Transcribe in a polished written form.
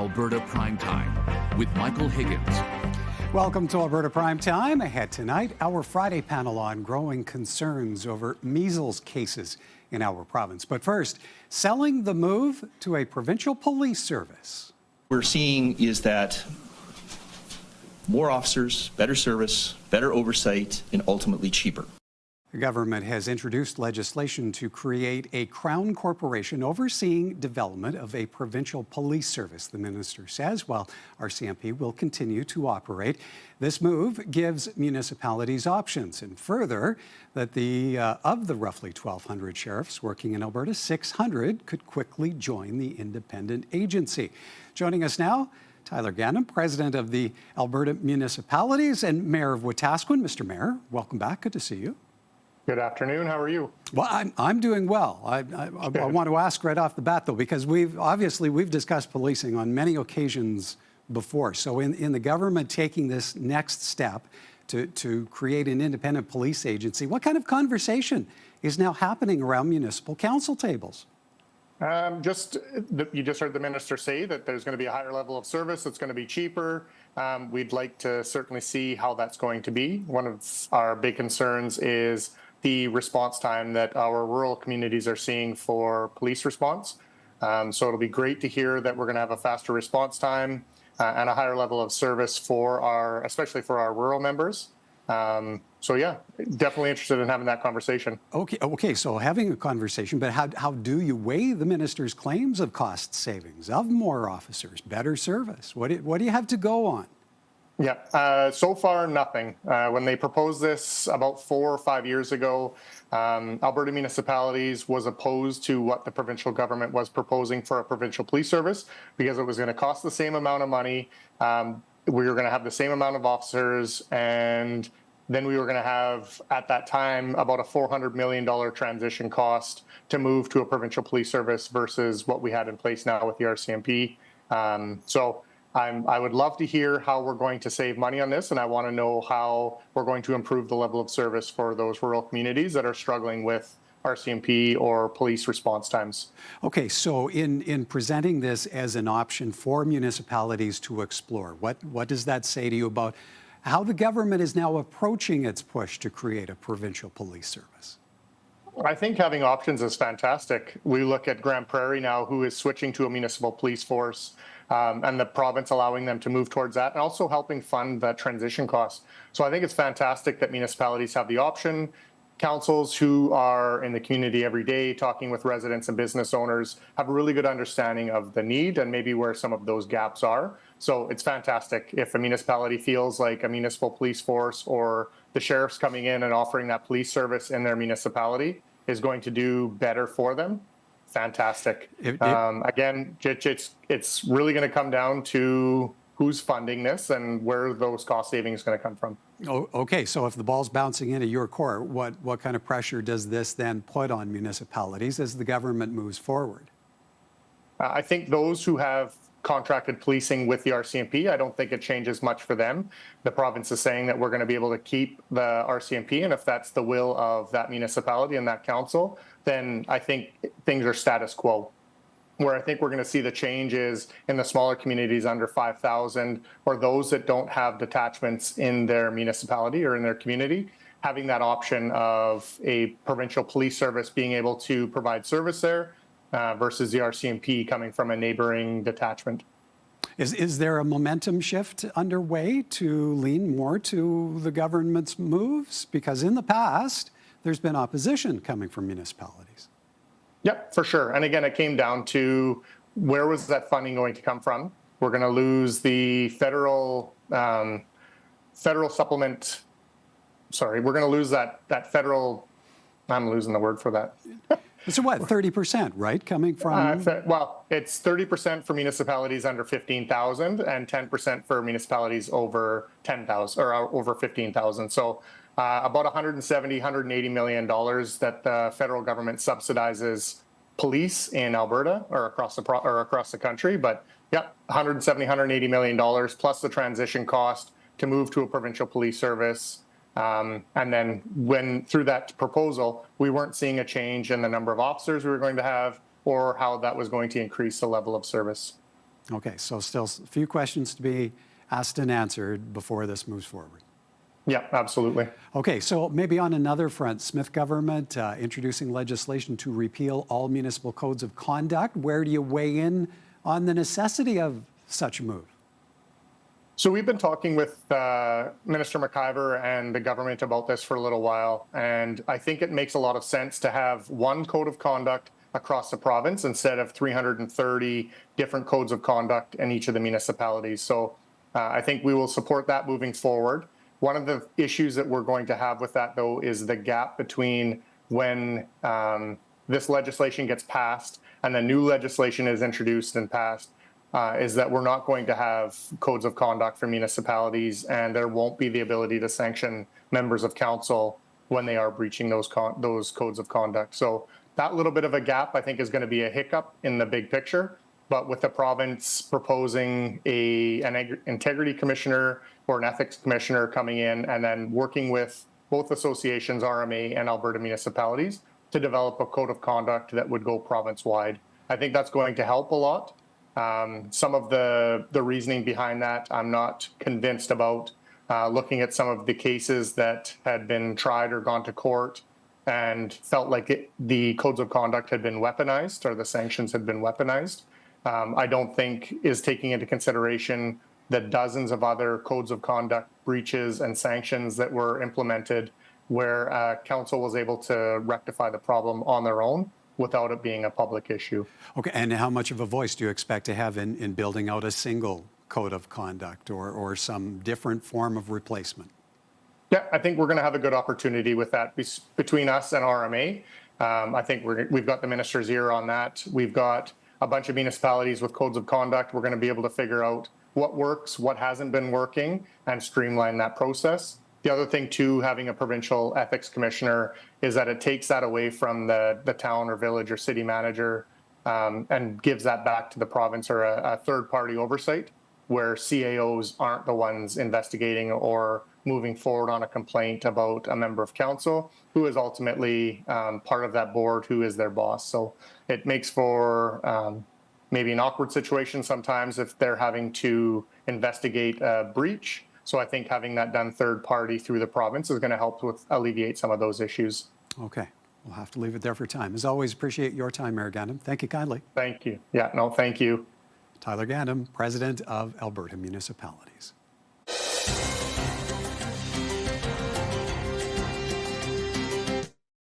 Alberta Primetime with Michael Higgins. Welcome to Alberta Primetime. Ahead tonight, our Friday panel on growing concerns over measles cases in our province. But first, selling the move to a provincial police service. We're seeing is that more officers, better service, better oversight, and ultimately cheaper. The government has introduced legislation to create a Crown corporation overseeing development of a provincial police service, the minister says, while RCMP will continue to operate. This move gives municipalities options, and further, that of the roughly 1,200 sheriffs working in Alberta, 600 could quickly join the independent agency. Joining us now, Tyler Gandam, president of the Alberta Municipalities and mayor of Wetaskiwin. Mr. Mayor, welcome back. Good to see you. Good afternoon. How are you? Well, I'm doing well. I want to ask right off the bat, though, because we've discussed policing on many occasions before. So in the government taking this next step to create an independent police agency, what kind of conversation is now happening around municipal council tables? You just heard the minister say that there's going to be a higher level of service. It's going to be cheaper. We'd like to certainly see how that's going to be. One of our big concerns is the response time that our rural communities are seeing for police response. So it'll be great to hear that we're going to have a faster response time and a higher level of service especially for our rural members. So yeah, definitely interested in having that conversation. Okay. So having a conversation, but how do you weigh the minister's claims of cost savings, of more officers, better service? What do you have to go on? Yeah, so far nothing. When they proposed this about 4 or 5 years ago, Alberta Municipalities was opposed to what the provincial government was proposing for a provincial police service because it was going to cost the same amount of money. We were going to have the same amount of officers, and then we were going to have, at that time, about a $400 million transition cost to move to a provincial police service versus what we had in place now with the RCMP. I would love to hear how we're going to save money on this, and I want to know how we're going to improve the level of service for those rural communities that are struggling with RCMP or police response times. Okay, so in presenting this as an option for municipalities to explore, what does that say to you about how the government is now approaching its push to create a provincial police service? I think having options is fantastic. We look at Grand Prairie now, who is switching to a municipal police force, and the province allowing them to move towards that, and also helping fund that transition cost. So I think it's fantastic that municipalities have the option. Councils who are in the community every day talking with residents and business owners have a really good understanding of the need and maybe where some of those gaps are. So it's fantastic if a municipality feels like a municipal police force or the sheriffs coming in and offering that police service in their municipality is going to do better for them. Fantastic. Again, it's really going to come down to who's funding this and where those cost savings are going to come from. Oh, okay, so if the ball's bouncing into your court, what kind of pressure does this then put on municipalities as the government moves forward? I think those who have contracted policing with the RCMP, I don't think it changes much for them. The province is saying that we're going to be able to keep the RCMP, and if that's the will of that municipality and that council, then I think things are status quo. Where I think we're going to see the change is in the smaller communities under 5,000 or those that don't have detachments in their municipality or in their community, having that option of a provincial police service being able to provide service there versus the RCMP coming from a neighboring detachment. Is there a momentum shift underway to lean more to the government's moves? Because in the past, there's been opposition coming from municipalities. Yep, for sure. And again, it came down to where was that funding going to come from? We're going to lose the federal supplement. Sorry, we're going to lose that federal. I'm losing the word for that. So what, 30%, right? Coming from? Well, it's 30% for municipalities under 15,000 and 10% for municipalities over 10,000 or over 15,000. So about $170, $180 million that the federal government subsidizes police in Alberta or across the country. But yeah, $170, $180 million plus the transition cost to move to a provincial police service. And then when through that proposal, we weren't seeing a change in the number of officers we were going to have or how that was going to increase the level of service. Okay, so still a few questions to be asked and answered before this moves forward. Yeah, absolutely. Okay, so maybe on another front, Smith government introducing legislation to repeal all municipal codes of conduct. Where do you weigh in on the necessity of such a move? So we've been talking with Minister McIver and the government about this for a little while, and I think it makes a lot of sense to have one code of conduct across the province instead of 330 different codes of conduct in each of the municipalities. So I think we will support that moving forward. One of the issues that we're going to have with that, though, is the gap between when this legislation gets passed and the new legislation is introduced and passed, is that we're not going to have codes of conduct for municipalities, and there won't be the ability to sanction members of council when they are breaching those codes of conduct. So that little bit of a gap, I think, is going to be a hiccup in the big picture. But with the province proposing an integrity commissioner or an ethics commissioner coming in and then working with both associations, RMA and Alberta Municipalities, to develop a code of conduct that would go province-wide, I think that's going to help a lot. Some of the reasoning behind that, I'm not convinced about. Looking at some of the cases that had been tried or gone to court and felt like the codes of conduct had been weaponized or the sanctions had been weaponized, I don't think is taking into consideration the dozens of other codes of conduct breaches and sanctions that were implemented where council was able to rectify the problem on their own without it being a public issue. Okay, and how much of a voice do you expect to have in building out a single code of conduct or some different form of replacement? Yeah, I think we're going to have a good opportunity with that between us and RMA. I think we've got the minister's ear on that. We've got a bunch of municipalities with codes of conduct. We're going to be able to figure out what works, what hasn't been working, and streamline that process. The other thing, too, having a provincial ethics commissioner is that it takes that away from the town or village or city manager and gives that back to the province or a third-party oversight where CAOs aren't the ones investigating or moving forward on a complaint about a member of council who is ultimately part of that board who is their boss. So it makes for maybe an awkward situation sometimes if they're having to investigate a breach. So I think having that done third party through the province is going to help with alleviate some of those issues. Okay, we'll have to leave it there for time. As always, appreciate your time, Mayor Gandam. Thank you kindly. Thank you. Yeah, no, thank you. Tyler Gandam, President of Alberta Municipalities.